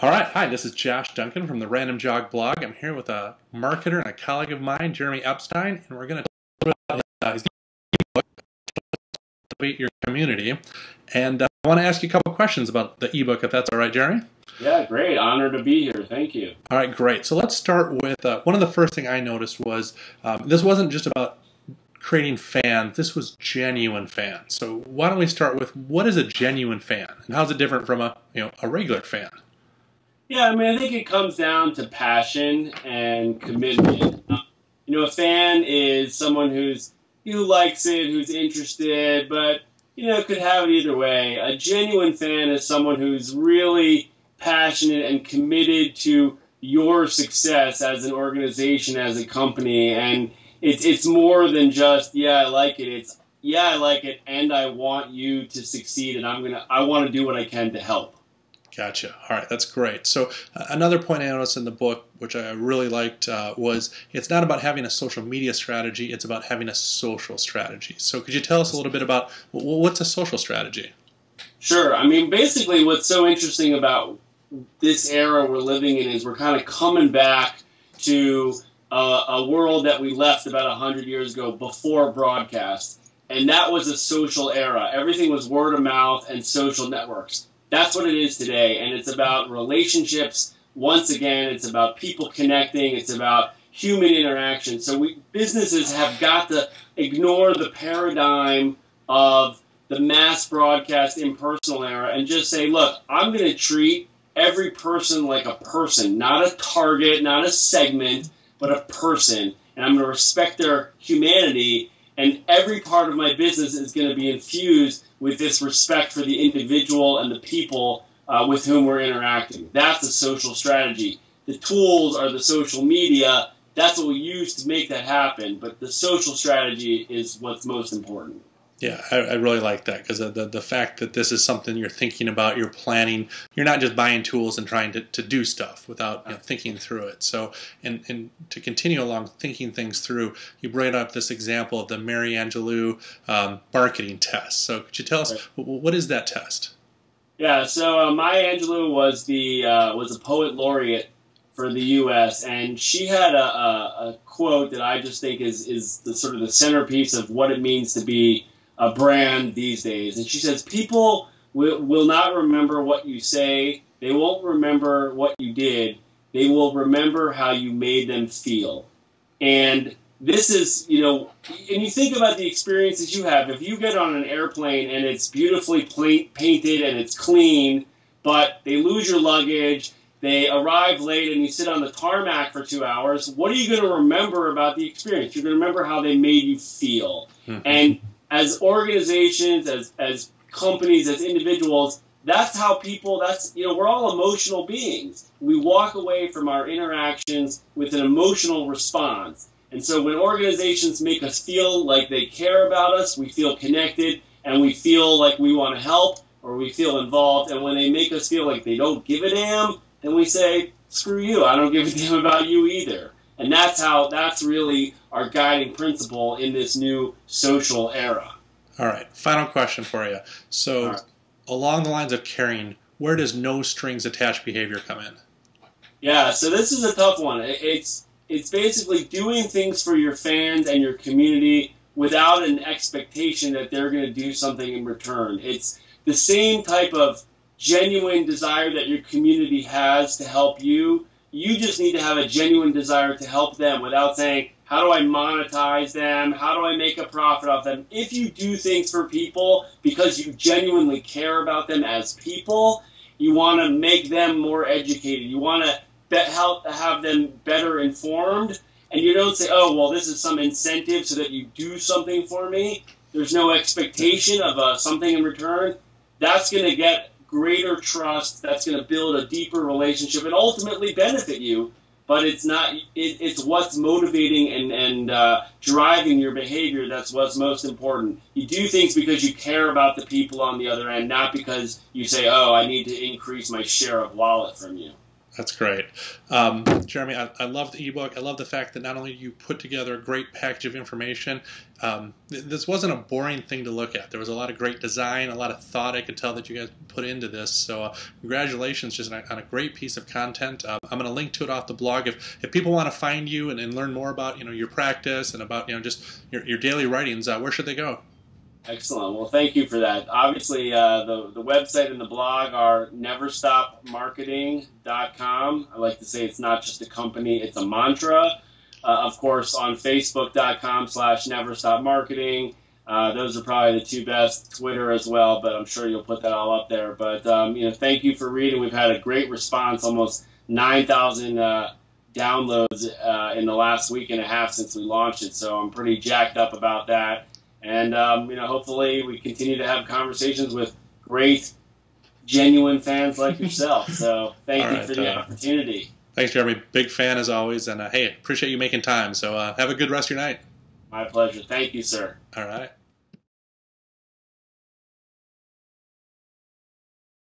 All right, hi, this is Josh Duncan from the Random Jog blog. I'm here with a marketer and a colleague of mine, Jeremy Epstein, and we're going to talk about his ebook, Cultivating Your Community. And I want to ask you a couple questions about the ebook, if that's all right, Jeremy? Yeah, great. Honored to be here. Thank you. All right, great. So let's start with one of the first things I noticed was this wasn't just about creating fans, this was genuine fans. So why don't we start with what is a genuine fan, and how's it different from a regular fan? Yeah, I mean, I think it comes down to passion and commitment. A fan is someone who likes it, who's interested, but, could have it either way. A genuine fan is someone who's really passionate and committed to your success as an organization, as a company, and it's more than just, yeah, I like it. It's, yeah, I like it, and I want you to succeed, and I want to do what I can to help. Gotcha. All right, that's great. So another point I noticed in the book, which I really liked, was it's not about having a social media strategy, it's about having a social strategy. So could you tell us a little bit about what's a social strategy? Sure. I mean, basically what's so interesting about this era we're living in is we're kind of coming back to a world that we left about 100 years ago before broadcast, and that was a social era. Everything was word of mouth and social networks. That's what it is today, and it's about relationships. Once again, it's about people connecting. It's about human interaction. So businesses have got to ignore the paradigm of the mass broadcast impersonal era and just say, look, I'm going to treat every person like a person, not a target, not a segment, but a person, and I'm going to respect their humanity, and every part of my business is going to be infused with this respect for the individual and the people with whom we're interacting. That's a social strategy. The tools are the social media. That's what we use to make that happen, but the social strategy is what's most important. Yeah, I really like that, because the fact that this is something you're thinking about, you're planning, you're not just buying tools and trying to do stuff without thinking through it. So, and to continue along thinking things through, you brought up this example of the Mary Angelou marketing test. So could you tell us, what is that test? Yeah, so Maya Angelou was a poet laureate for the U.S., and she had a quote that I just think is the sort of the centerpiece of what it means to be a brand these days. And she says, people will not remember what you say. They won't remember what you did. They will remember how you made them feel. And this is, and you think about the experiences you have. If you get on an airplane and it's beautifully painted and it's clean, but they lose your luggage, they arrive late, and you sit on the tarmac for 2 hours, what are you going to remember about the experience? You're going to remember how they made you feel. Mm-hmm. And as organizations, as companies, as individuals, that's how people, we're all emotional beings. We walk away from our interactions with an emotional response. And so when organizations make us feel like they care about us, we feel connected, and we feel like we want to help, or we feel involved. And when they make us feel like they don't give a damn, then we say, screw you, I don't give a damn about you either. And that's really our guiding principle in this new social era. All right, final question for you. So along the lines of caring, where does no strings attached behavior come in? Yeah, so this is a tough one. It's basically doing things for your fans and your community without an expectation that they're going to do something in return. It's the same type of genuine desire that your community has to help you. You just need to have a genuine desire to help them without saying, how do I monetize them? How do I make a profit off them? If you do things for people because you genuinely care about them as people, you want to make them more educated. You want to help have them better informed. And you don't say, oh, well, this is some incentive so that you do something for me. There's no expectation of something in return. That's going to get greater trust. That's going to build a deeper relationship and ultimately benefit you. But it's not. It's what's motivating and driving your behavior that's what's most important. You do things because you care about the people on the other end, not because you say, oh, I need to increase my share of wallet from you. That's great. Jeremy, I love the ebook. I love the fact that not only you put together a great package of information, this wasn't a boring thing to look at. There was a lot of great design, a lot of thought I could tell that you guys put into this. So congratulations just on a great piece of content. I'm going to link to it off the blog. If people want to find you and learn more about your practice and about just your daily writings, where should they go? Excellent. Well, thank you for that. Obviously, the website and the blog are neverstopmarketing.com. I like to say it's not just a company, it's a mantra. Of course, on Facebook.com/neverstopmarketing. Those are probably the two best. Twitter as well, but I'm sure you'll put that all up there. But, thank you for reading. We've had a great response, almost 9,000 downloads in the last week and a half since we launched it. So I'm pretty jacked up about that. And, hopefully we continue to have conversations with great, genuine fans like yourself. So thank you for the opportunity. Thanks, Jeremy. Big fan as always. And, hey, appreciate you making time. So have a good rest of your night. My pleasure. Thank you, sir. All right.